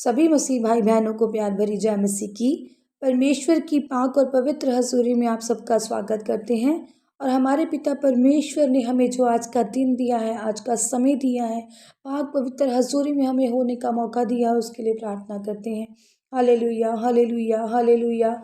सभी मसीह भाई बहनों को प्यार भरी जय मसीह की। परमेश्वर की पाक और पवित्र हजूरी में आप सबका स्वागत करते हैं। और हमारे पिता परमेश्वर ने हमें जो आज का दिन दिया है, आज का समय दिया है, पाक पवित्र हजूरी में हमें होने का मौका दिया है, उसके लिए प्रार्थना करते हैं। Hallelujah, hallelujah, hallelujah.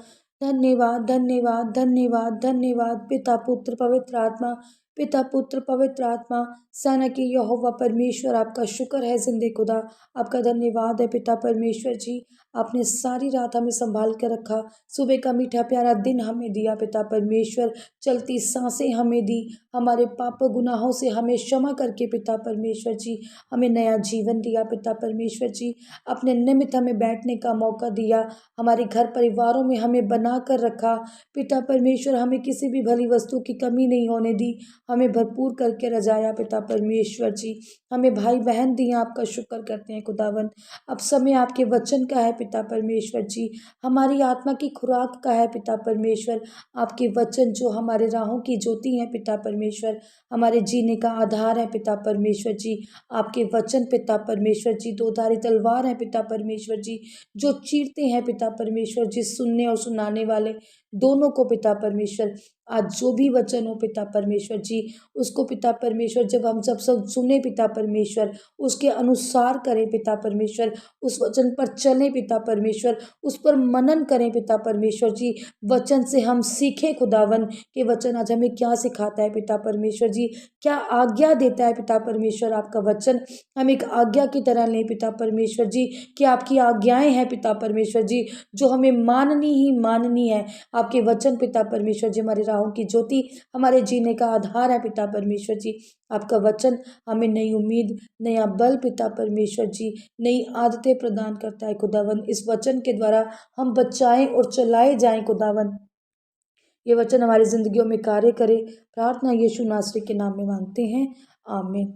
धन्यवाद, धन्यवाद, धन्यवाद, धन्यवाद पिता पुत्र पवित्र आत्मा, पिता पुत्र पवित्र आत्मा, सेना के यहोवा परमेश्वर, आपका शुक्र है जिंदे खुदा, आपका धन्यवाद है पिता परमेश्वर जी। आपने सारी रात हमें संभाल कर रखा, सुबह का मीठा प्यारा दिन हमें दिया पिता परमेश्वर, चलती सांसें हमें दी, हमारे पाप गुनाहों से हमें क्षमा करके पिता परमेश्वर जी हमें नया जीवन दिया पिता परमेश्वर जी। अपने निमित्त हमें बैठने का मौका दिया, हमारे घर परिवारों में हमें बना कर रखा पिता परमेश्वर, हमें किसी भी भली वस्तु की कमी नहीं होने दी, हमें भरपूर करके रजाया पिता परमेश्वर जी। हमें भाई बहन दिया, आपका शुक्र करते हैं खुदावन। अब समय आपके वचन का है पिता परमेश्वर जी, हमारी आत्मा की खुराक का है पिता परमेश्वर। आपके वचन जो हमारे राहों की ज्योति है पिता परमेश्वर, हमारे जीने का आधार है पिता परमेश्वर जी। आपके वचन पिता परमेश्वर जी दो धारी तलवार है पिता परमेश्वर जी, जो चीरते हैं पिता परमेश्वर जी सुनने और सुनाने वाले दोनों को पिता परमेश्वर। आज जो भी वचन हो पिता परमेश्वर जी, उसको पिता परमेश्वर जब हम सब सुने पिता परमेश्वर, उसके अनुसार करें पिता परमेश्वर, उस वचन पर चलें पिता परमेश्वर, उस पर मनन करें पिता परमेश्वर जी। वचन से हम सीखें खुदावन के वचन आज हमें क्या सिखाता है पिता परमेश्वर जी, क्या आज्ञा देता है पिता परमेश्वर। आपका वचन हम एक आज्ञा की तरह लें पिता परमेश्वर जी, कि आपकी आज्ञाएं हैं पिता परमेश्वर जी, जो हमें माननी ही माननी है। आपके वचन पिता परमेश्वर जी हमारी राहों की ज्योति, हमारे जीने का आधार है पिता परमेश्वर जी। आपका वचन हमें नई उम्मीद, नया बल पिता परमेश्वर जी, नई आदतें प्रदान करता है खुदावन। इस वचन के द्वारा हम बचाएं और चलाए जाएं खुदावन, ये वचन हमारी जिंदगियों में कार्य करे। प्रार्थना यीशु नासरी के नाम में मांगते हैं, आमीन।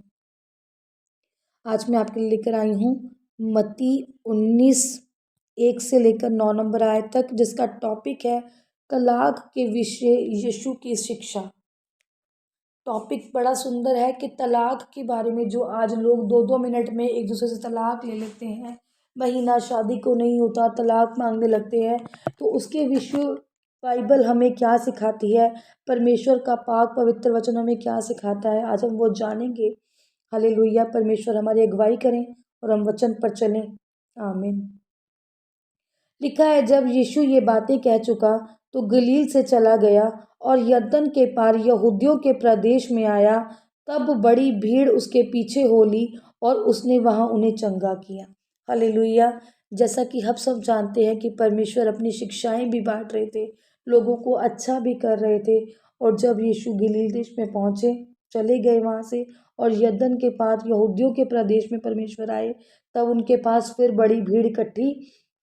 आज मैं आपके लिए लेकर आई हूँ मत्ती 19 1 से लेकर 9 नंबर आयत तक, जिसका टॉपिक है तलाक के विषय यीशु की शिक्षा। टॉपिक बड़ा सुंदर है कि तलाक के बारे में, जो आज लोग 2-2 मिनट में एक दूसरे से तलाक ले लेते हैं, महीना शादी को नहीं होता तलाक मांगने लगते हैं, तो उसके विषय बाइबल हमें क्या सिखाती है, परमेश्वर का पाक पवित्र वचन हमें क्या सिखाता है, आज हम वो जानेंगे। हालेलुया, परमेश्वर हमारी अगुवाई करें और हम वचन पर चलें, आमीन। लिखा है, जब यीशु ये बातें कह चुका तो गलील से चला गया और यरदन के पार यहूदियों के प्रदेश में आया। तब बड़ी भीड़ उसके पीछे हो ली और उसने वहां उन्हें चंगा किया। हालेलुया। जैसा कि हम सब जानते हैं कि परमेश्वर अपनी शिक्षाएं भी बांट रहे थे, लोगों को अच्छा भी कर रहे थे। और जब यीशु गलील देश में पहुंचे, चले गए वहां से और यरदन के पार यहूदियों के प्रदेश में परमेश्वर आए, तब उनके पास फिर बड़ी भीड़ इकट्ठी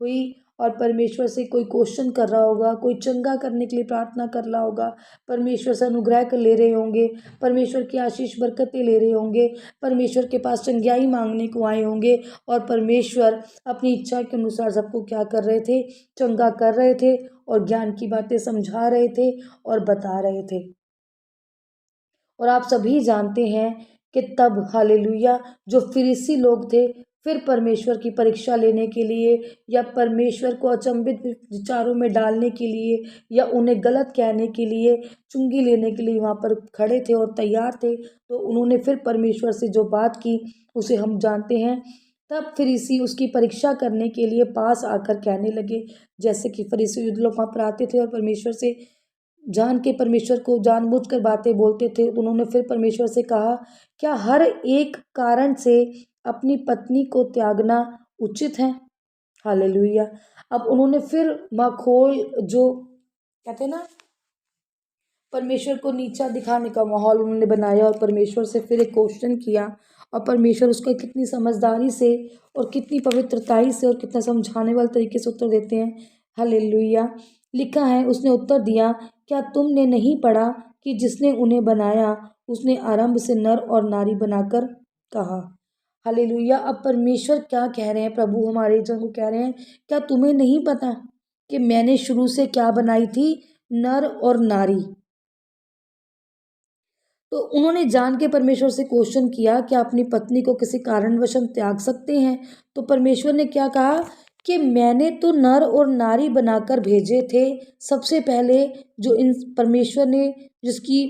हुई और परमेश्वर से कोई क्वेश्चन कर रहा होगा, कोई चंगा करने के लिए प्रार्थना कर रहा होगा, परमेश्वर से अनुग्रह कर ले रहे होंगे, परमेश्वर की आशीष बरकतें ले रहे होंगे, परमेश्वर के पास चंगाई मांगने को आए होंगे। और परमेश्वर अपनी इच्छा के अनुसार सबको क्या कर रहे थे, चंगा कर रहे थे और ज्ञान की बातें समझा रहे थे और बता रहे थे। और आप सभी जानते हैं कि तब हालेलुया जो फरीसी लोग थे, फिर परमेश्वर की परीक्षा लेने के लिए या परमेश्वर को अचंभित विचारों में डालने के लिए या उन्हें गलत कहने के लिए, चुंगी लेने के लिए वहाँ पर खड़े थे और तैयार थे। तो उन्होंने फिर परमेश्वर से जो बात की उसे हम जानते हैं। तब फरीसी उसकी परीक्षा करने के लिए पास आकर कहने लगे, जैसे कि फरीसी लोग वहाँ पर आते थे और परमेश्वर से जान के परमेश्वर को जानबूझकर बातें बोलते थे। उन्होंने फिर परमेश्वर से कहा, क्या हर एक कारण से अपनी पत्नी को त्यागना उचित है? हालेलुया। अब उन्होंने फिर माखोल, जो कहते हैं ना, परमेश्वर को नीचा दिखाने का माहौल उन्होंने बनाया और परमेश्वर से फिर एक क्वेश्चन किया। और परमेश्वर उसका कितनी समझदारी से और कितनी पवित्रताई से और कितना समझाने वाले तरीके से उत्तर देते हैं। हालेलुया। लिखा है, उसने उत्तर दिया, क्या तुमने नहीं पढ़ा कि जिसने उन्हें बनाया उसने आरंभ से नर और नारी बनाकर कहा। हालेलुया। अब परमेश्वर क्या कह रहे हैं, प्रभु हमारे जन को कह रहे हैं, क्या तुम्हें नहीं पता कि मैंने शुरू से क्या बनाई थी, नर और नारी। तो उन्होंने जान के परमेश्वर से क्वेश्चन किया, क्या अपनी पत्नी को किसी कारणवश हम त्याग सकते हैं? तो परमेश्वर ने क्या कहा कि मैंने तो नर और नारी बनाकर भेजे थे। सबसे पहले जो इन परमेश्वर ने जिसकी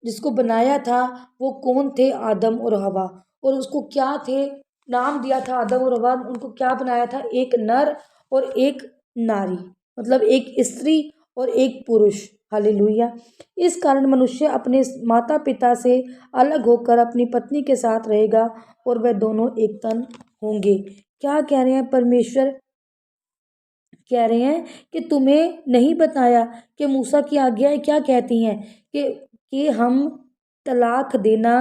जिसको बनाया था वो कौन थे? आदम और हवा। और उसको क्या थे? नाम दिया था आदम और हवा। उनको क्या बनाया था? एक नर और एक नारी, मतलब एक स्त्री और एक पुरुष। हालेलुया। इस कारण मनुष्य अपने माता पिता से अलग होकर अपनी पत्नी के साथ रहेगा और वह दोनों एक तन होंगे। क्या कह रहे हैं परमेश्वर? कह रहे हैं कि तुम्हें नहीं बताया कि मूसा की आज्ञाएं क्या कहती हैं कि हम तलाक देना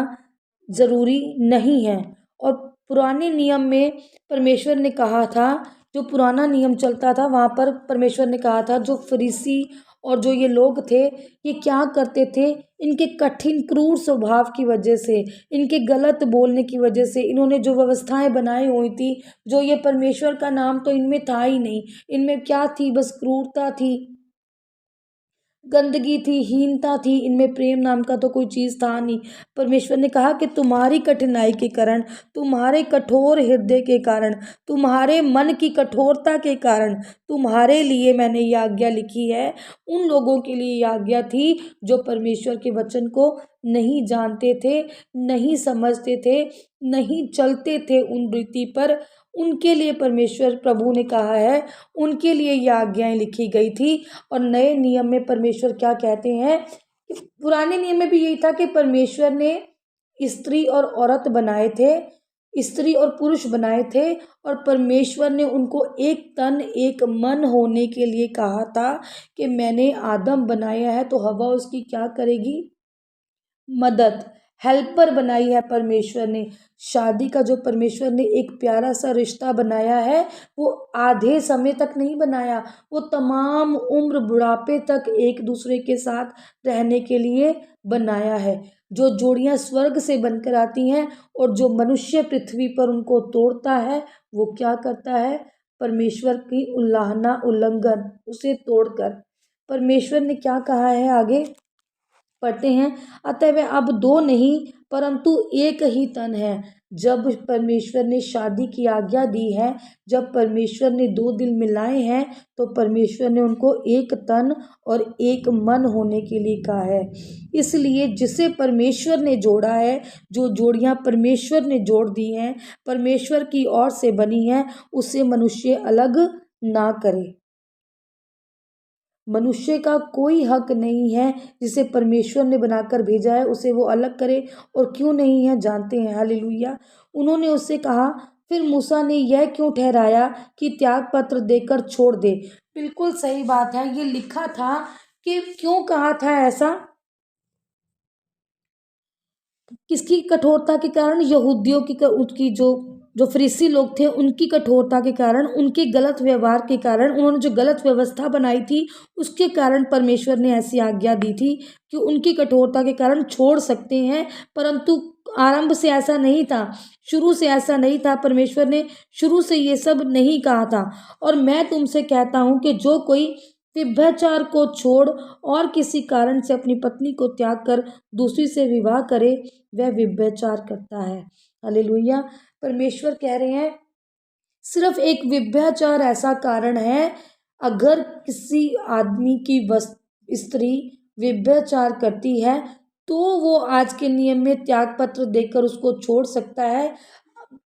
ज़रूरी नहीं है। और पुराने नियम में परमेश्वर ने कहा था, जो पुराना नियम चलता था वहाँ पर परमेश्वर ने कहा था, जो फरीसी और जो ये लोग थे ये क्या करते थे? इनके कठिन क्रूर स्वभाव की वजह से, इनके गलत बोलने की वजह से, इन्होंने जो व्यवस्थाएं बनाई हुई थी, जो ये परमेश्वर का नाम तो इनमें था ही नहीं। इनमें क्या थी? बस क्रूरता थी, गंदगी थी, हीनता थी, इनमें प्रेम नाम का तो कोई चीज़ था नहीं। परमेश्वर ने कहा कि तुम्हारी कठिनाई के कारण, तुम्हारे कठोर हृदय के कारण, तुम्हारे मन की कठोरता के कारण तुम्हारे लिए मैंने ये आज्ञा लिखी है। उन लोगों के लिए ये आज्ञा थी जो परमेश्वर के वचन को नहीं जानते थे, नहीं समझते थे, नहीं चलते थे उन रीति पर। उनके लिए परमेश्वर प्रभु ने कहा है, उनके लिए ये आज्ञाएं लिखी गई थी। और नए नियम में परमेश्वर क्या कहते हैं? पुराने नियम में भी यही था कि परमेश्वर ने स्त्री और औरत बनाए थे, स्त्री और पुरुष बनाए थे, और परमेश्वर ने उनको एक तन एक मन होने के लिए कहा था कि मैंने आदम बनाया है तो हवा उसकी क्या करेगी? मदद, हेल्पर बनाई है परमेश्वर ने। शादी का जो परमेश्वर ने एक प्यारा सा रिश्ता बनाया है, वो आधे समय तक नहीं बनाया, वो तमाम उम्र बुढ़ापे तक एक दूसरे के साथ रहने के लिए बनाया है। जो जोड़ियां स्वर्ग से बनकर आती हैं और जो मनुष्य पृथ्वी पर उनको तोड़ता है, वो क्या करता है? परमेश्वर की उल्लंघन, उसे तोड़कर। परमेश्वर ने क्या कहा है आगे? पढ़ते हैं, अतः वे अब दो नहीं परंतु एक ही तन है। जब परमेश्वर ने शादी की आज्ञा दी है, जब परमेश्वर ने दो दिल मिलाए हैं, तो परमेश्वर ने उनको एक तन और एक मन होने के लिए कहा है। इसलिए जिसे परमेश्वर ने जोड़ा है, जो जोड़ियां परमेश्वर ने जोड़ दी हैं, परमेश्वर की ओर से बनी हैं, उसे मनुष्य अलग ना करे। मनुष्य का कोई हक नहीं है, जिसे परमेश्वर ने बनाकर भेजा है उसे वो अलग करे। और क्यों नहीं है जानते हैं? हालेलुया। उन्होंने उससे कहा, फिर मूसा ने यह क्यों ठहराया कि त्याग पत्र देकर छोड़ दे? बिल्कुल सही बात है, ये लिखा था कि क्यों कहा था ऐसा? किसकी कठोरता के कारण? यहूदियों की उसकी जो फरीसी लोग थे उनकी कठोरता के कारण, उनके गलत व्यवहार के कारण, उन्होंने जो गलत व्यवस्था बनाई थी उसके कारण परमेश्वर ने ऐसी आज्ञा दी थी कि उनकी कठोरता के कारण छोड़ सकते हैं। परंतु आरंभ से ऐसा नहीं था, शुरू से ऐसा नहीं था। परमेश्वर ने शुरू से ये सब नहीं कहा था। और मैं तुमसे कहता हूँ कि जो कोई व्यभिचार को छोड़ और किसी कारण से अपनी पत्नी को त्याग कर दूसरी से विवाह करे, वह व्यभिचार करता है। हालेलुया। परमेश्वर कह रहे हैं, सिर्फ एक व्यभिचार ऐसा कारण है, अगर किसी आदमी की स्त्री व्यभिचार करती है तो वो आज के नियम में त्याग पत्र देकर उसको छोड़ सकता है।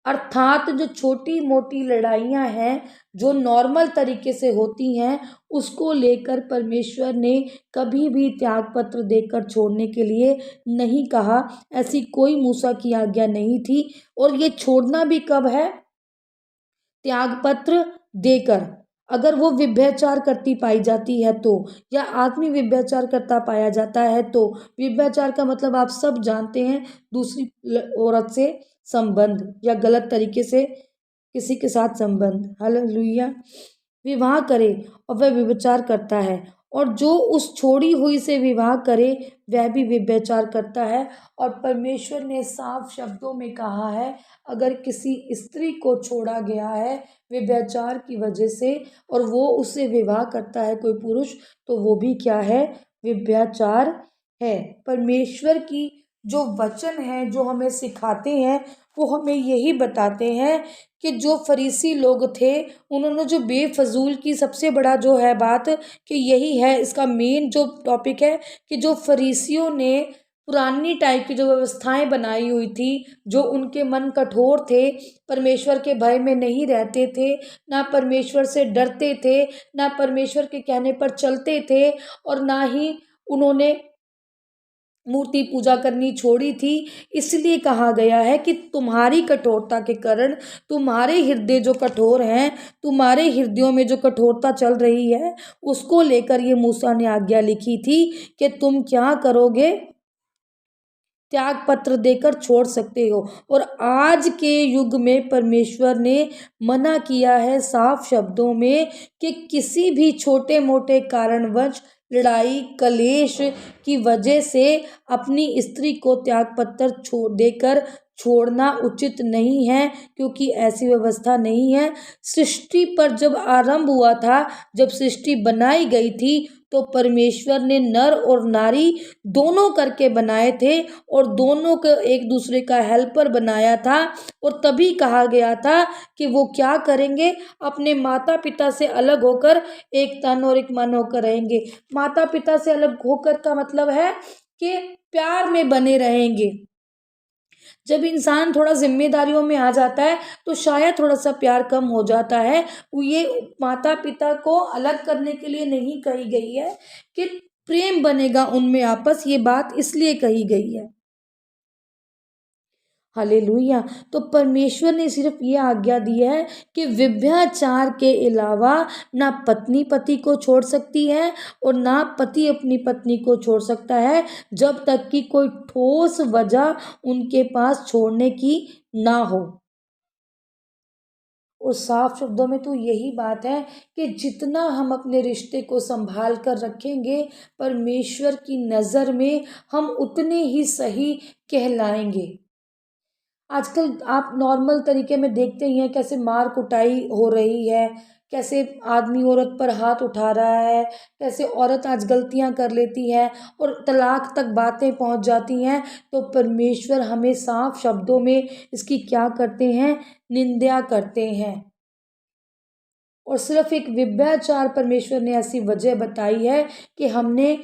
अर्थात जो छोटी मोटी लड़ाइयाँ हैं, जो नॉर्मल तरीके से होती हैं, उसको लेकर परमेश्वर ने कभी भी त्याग पत्र देकर छोड़ने के लिए नहीं कहा। ऐसी कोई मूसा की आज्ञा नहीं थी। और ये छोड़ना भी कब है? त्यागपत्र देकर। अगर वो व्यभिचार करती पाई जाती है तो, या आदमी व्यभिचार करता पाया जाता है तो, व्यभिचार का मतलब आप सब जानते हैं, दूसरी औरत से संबंध या गलत तरीके से किसी के साथ संबंध। हालेलुया। विवाह करे और वह व्यभिचार करता है, और जो उस छोड़ी हुई से विवाह करे वह भी व्यभिचार करता है। और परमेश्वर ने साफ शब्दों में कहा है, अगर किसी स्त्री को छोड़ा गया है व्यभिचार की वजह से और वो उससे विवाह करता है कोई पुरुष, तो वो भी क्या है? व्यभिचार है। परमेश्वर की जो वचन है जो हमें सिखाते हैं वो हमें यही बताते हैं कि जो फरीसी लोग थे उन्होंने जो बेफजूल की सबसे बड़ा जो है बात कि यही है इसका मेन जो टॉपिक है कि जो फरीसियों ने पुरानी टाइप की जो व्यवस्थाएं बनाई हुई थी, जो उनके मन कठोर थे, परमेश्वर के भय में नहीं रहते थे, ना परमेश्वर से डरते थे, ना परमेश्वर के कहने पर चलते थे, और ना ही उन्होंने मूर्ति पूजा करनी छोड़ी थी। इसलिए कहा गया है कि तुम्हारी कठोरता के कारण, तुम्हारे हृदय जो कठोर हैं, तुम्हारे हृदयों में जो कठोरता चल रही है, उसको लेकर ये मूसा ने आज्ञा लिखी थी कि तुम क्या करोगे, त्याग पत्र देकर छोड़ सकते हो। और आज के युग में परमेश्वर ने मना किया है साफ शब्दों में कि किसी भी छोटे मोटे कारणवश लड़ाई कलेश की वजह से अपनी स्त्री को त्याग पत्र छोड़ देकर छोड़ना उचित नहीं है, क्योंकि ऐसी व्यवस्था नहीं है। सृष्टि पर जब आरंभ हुआ था, जब सृष्टि बनाई गई थी, तो परमेश्वर ने नर और नारी दोनों करके बनाए थे, और दोनों को एक दूसरे का हेल्पर बनाया था। और तभी कहा गया था कि वो क्या करेंगे, अपने माता पिता से अलग होकर एक तन और एक मन होकर रहेंगे। माता पिता से अलग होकर का मतलब है कि प्यार में बने रहेंगे। जब इंसान थोड़ा जिम्मेदारियों में आ जाता है तो शायद थोड़ा सा प्यार कम हो जाता है। ये माता पिता को अलग करने के लिए नहीं कही गई है कि प्रेम बनेगा उनमें आपस, ये बात इसलिए कही गई है। हालेलुया। तो परमेश्वर ने सिर्फ ये आज्ञा दी है कि व्यभिचार के अलावा ना पत्नी पति को छोड़ सकती है और ना पति अपनी पत्नी को छोड़ सकता है, जब तक कि कोई ठोस वजह उनके पास छोड़ने की ना हो। और साफ शब्दों में तो यही बात है कि जितना हम अपने रिश्ते को संभाल कर रखेंगे, परमेश्वर की नज़र में हम उतने ही सही कहलाएंगे। आजकल आप नॉर्मल तरीके में देखते ही हैं कैसे मार कुटाई हो रही है, कैसे आदमी औरत पर हाथ उठा रहा है, कैसे औरत आज गलतियां कर लेती है और तलाक तक बातें पहुंच जाती हैं। तो परमेश्वर हमें साफ शब्दों में इसकी क्या करते हैं, निंदा करते हैं। और सिर्फ एक व्यभिचार परमेश्वर ने ऐसी वजह बताई है कि हमने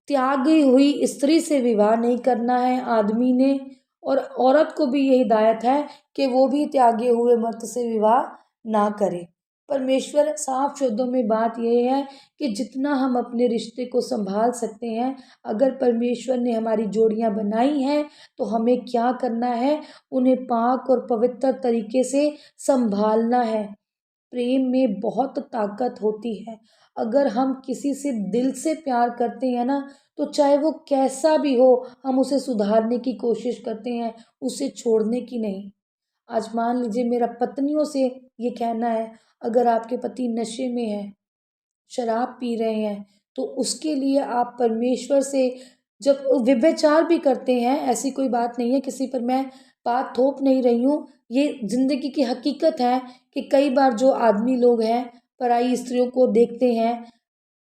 त्यागी हुई स्त्री से विवाह नहीं करना है आदमी ने, और औरत को भी ये हिदायत है कि वो भी त्यागे हुए मर्द से विवाह ना करे। परमेश्वर साफ शब्दों में बात यह है कि जितना हम अपने रिश्ते को संभाल सकते हैं, अगर परमेश्वर ने हमारी जोड़ियां बनाई हैं तो हमें क्या करना है, उन्हें पाक और पवित्र तरीके से संभालना है। प्रेम में बहुत ताकत होती है। अगर हम किसी से दिल से प्यार करते हैं ना, तो चाहे वो कैसा भी हो, हम उसे सुधारने की कोशिश करते हैं, उसे छोड़ने की नहीं। आज मान लीजिए मेरा पत्नियों से ये कहना है, अगर आपके पति नशे में हैं, शराब पी रहे हैं, तो उसके लिए आप परमेश्वर से, जब व्यभिचार भी करते हैं, ऐसी कोई बात नहीं है, किसी पर मैं बात थोप नहीं रही हूँ, ये ज़िंदगी की हकीकत है कि कई बार जो आदमी लोग हैं पराई स्त्रियों को देखते हैं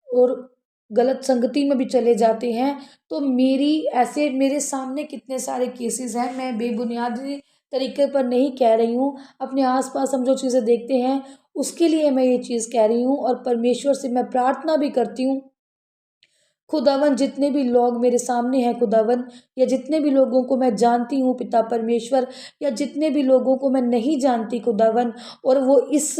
और गलत संगति में भी चले जाते हैं। तो मेरी ऐसे मेरे सामने कितने सारे केसेस हैं, मैं बेबुनियादी तरीके पर नहीं कह रही हूँ, अपने आसपास हम जो चीज़ें देखते हैं उसके लिए मैं ये चीज़ कह रही हूँ। और परमेश्वर से मैं प्रार्थना भी करती हूँ, खुदावन जितने भी लोग मेरे सामने हैं खुदावन, या जितने भी लोगों को मैं जानती हूँ पिता परमेश्वर, या जितने भी लोगों को मैं नहीं जानती खुदावन, और वो इस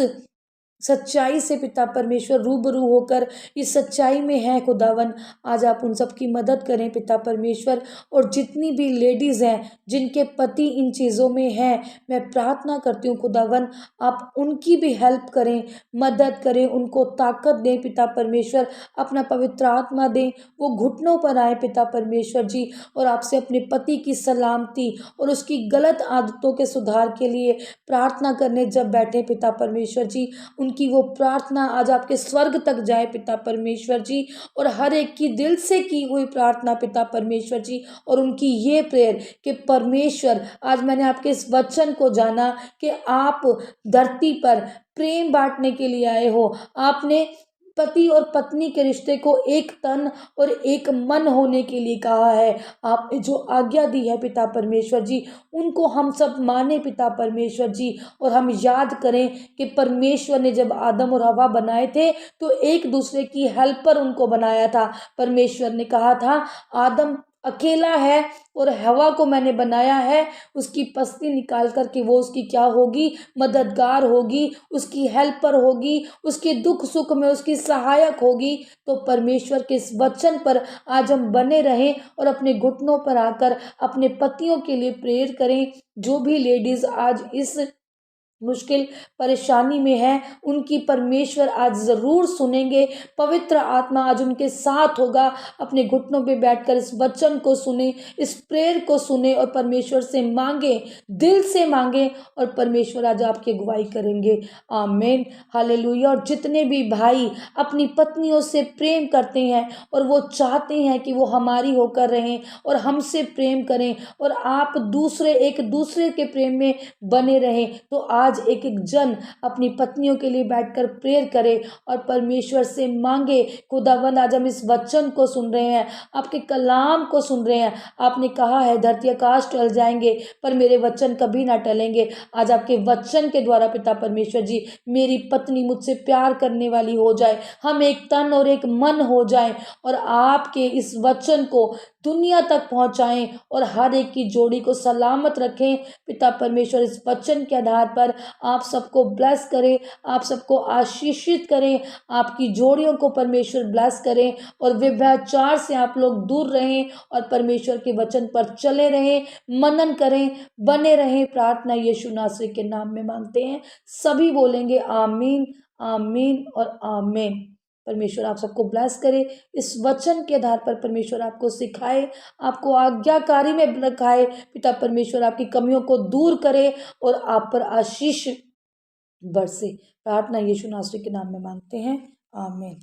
सच्चाई से पिता परमेश्वर रूबरू होकर इस सच्चाई में है खुदावन, आज आप उन सब की मदद करें पिता परमेश्वर। और जितनी भी लेडीज़ हैं जिनके पति इन चीज़ों में हैं, मैं प्रार्थना करती हूँ खुदावन, आप उनकी भी हेल्प करें, मदद करें, उनको ताकत दें पिता परमेश्वर, अपना पवित्र आत्मा दें, वो घुटनों पर आए पिता परमेश्वर जी, और आपसे अपने पति की सलामती और उसकी गलत आदतों के सुधार के लिए प्रार्थना करने जब बैठे पिता परमेश्वर जी, उनकी वो प्रार्थना आज आपके स्वर्ग तक जाए पिता परमेश्वर जी, और हर एक की दिल से की हुई प्रार्थना पिता परमेश्वर जी, और उनकी ये प्रेयर कि परमेश्वर, आज मैंने आपके इस वचन को जाना कि आप धरती पर प्रेम बांटने के लिए आए हो। आपने पति और पत्नी के रिश्ते को एक तन और एक मन होने के लिए कहा है। आपने जो आज्ञा दी है पिता परमेश्वर जी, उनको हम सब माने पिता परमेश्वर जी, और हम याद करें कि परमेश्वर ने जब आदम और हवा बनाए थे तो एक दूसरे की हेल्पर उनको बनाया था। परमेश्वर ने कहा था आदम अकेला है और हवा को मैंने बनाया है, उसकी पसली निकाल कर के वो उसकी क्या होगी, मददगार होगी, उसकी हेल्पर होगी, उसके दुख सुख में उसकी सहायक होगी। तो परमेश्वर के इस वचन पर आज हम बने रहें और अपने घुटनों पर आकर अपने पतियों के लिए प्रेयर करें। जो भी लेडीज आज इस मुश्किल परेशानी में है, उनकी परमेश्वर आज ज़रूर सुनेंगे। पवित्र आत्मा आज उनके साथ होगा। अपने घुटनों पे बैठकर इस वचन को सुने, इस प्रेयर को सुने और परमेश्वर से मांगे, दिल से मांगे, और परमेश्वर आज आपकी अगुवाई करेंगे। आमीन, हालेलुया। और जितने भी भाई अपनी पत्नियों से प्रेम करते हैं और वो चाहते हैं कि वो हमारी होकर रहें और हमसे प्रेम करें और आप दूसरे एक दूसरे के प्रेम में बने रहें, तो आज एक एक जन अपनी पत्नियों के लिए बैठकर प्रेयर करे और परमेश्वर से मांगे। खुदावंद आज हम इस वचन को सुन रहे हैं, आपके कलाम को सुन रहे हैं। आपने कहा है धरती आकाश टल जाएंगे पर मेरे वचन कभी ना टलेंगे। आज आपके वचन के द्वारा पिता परमेश्वर जी, मेरी पत्नी मुझसे प्यार करने वाली हो जाए, हम एक तन और एक मन हो जाए और आपके इस वचन को दुनिया तक पहुंचाएं और हर एक की जोड़ी को सलामत रखें। पिता परमेश्वर इस वचन के आधार पर आप सबको ब्लेस करें, आप सबको आशीषित करें, आपकी जोड़ियों को परमेश्वर ब्लेस करें और व्यभिचार से आप लोग दूर रहें और परमेश्वर के वचन पर चले रहें, मनन करें, बने रहें। प्रार्थना यीशु नासरी के नाम में मांगते हैं। सभी बोलेंगे आमीन, आमीन और आमीन। परमेश्वर आप सबको ब्लेस करे। इस वचन के आधार पर परमेश्वर आपको सिखाए, आपको आज्ञाकारी में रखाए। पिता परमेश्वर आपकी कमियों को दूर करे और आप पर आशीष बरसे। प्रार्थना यीशु नासरी के नाम में मांगते हैं, आमीन।